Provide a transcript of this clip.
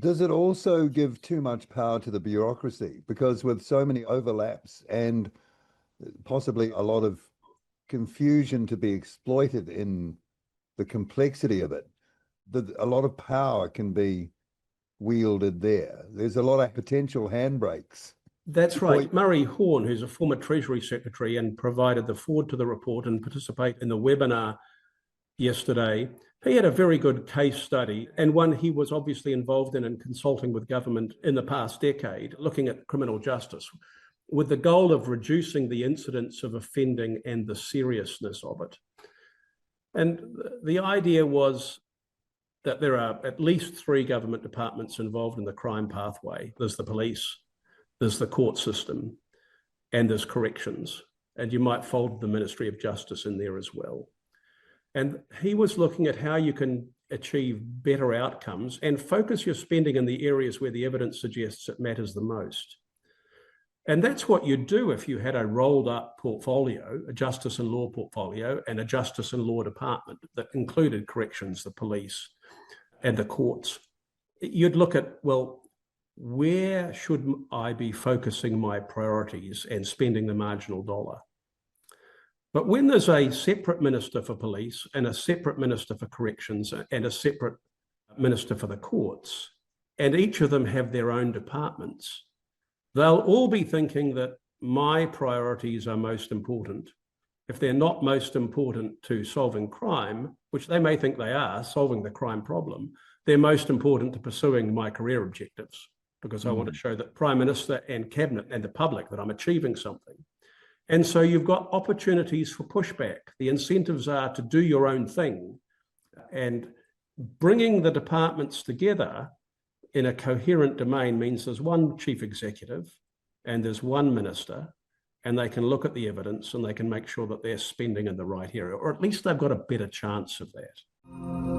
Does it also give too much power to the bureaucracy? Because with so many overlaps and possibly a lot of confusion to be exploited in the complexity of it, that a lot of power can be wielded there. There's a lot of potential handbrakes. That's Before right. Murray Horn, who's a former Treasury Secretary and provided the forward to the report and participate in the webinar yesterday, he had a very good case study, and one he was obviously involved in and consulting with government in the past decade, looking at criminal justice, with the goal of reducing the incidence of offending and the seriousness of it. And the idea was that there are at least three government departments involved in the crime pathway. There's the police, there's the court system, and there's corrections. And you might fold the Ministry of Justice in there as well. And he was looking at how you can achieve better outcomes and focus your spending in the areas where the evidence suggests it matters the most. And that's what you'd do if you had a rolled up portfolio, a justice and law portfolio, and a justice and law department that included corrections, the police, and the courts. You'd look at, well, where should I be focusing my priorities and spending the marginal dollar? But when there's a separate minister for police and a separate minister for corrections and a separate minister for the courts, and each of them have their own departments, they'll all be thinking that my priorities are most important. If they're not most important to solving crime, which they may think they are, solving the crime problem, they're most important to pursuing my career objectives, because I want to show the Prime Minister and Cabinet and the public that I'm achieving something. And so you've got opportunities for pushback. The incentives are to do your own thing, and bringing the departments together in a coherent domain means there's one chief executive and there's one minister, and they can look at the evidence and they can make sure that they're spending in the right area, or at least they've got a better chance of that.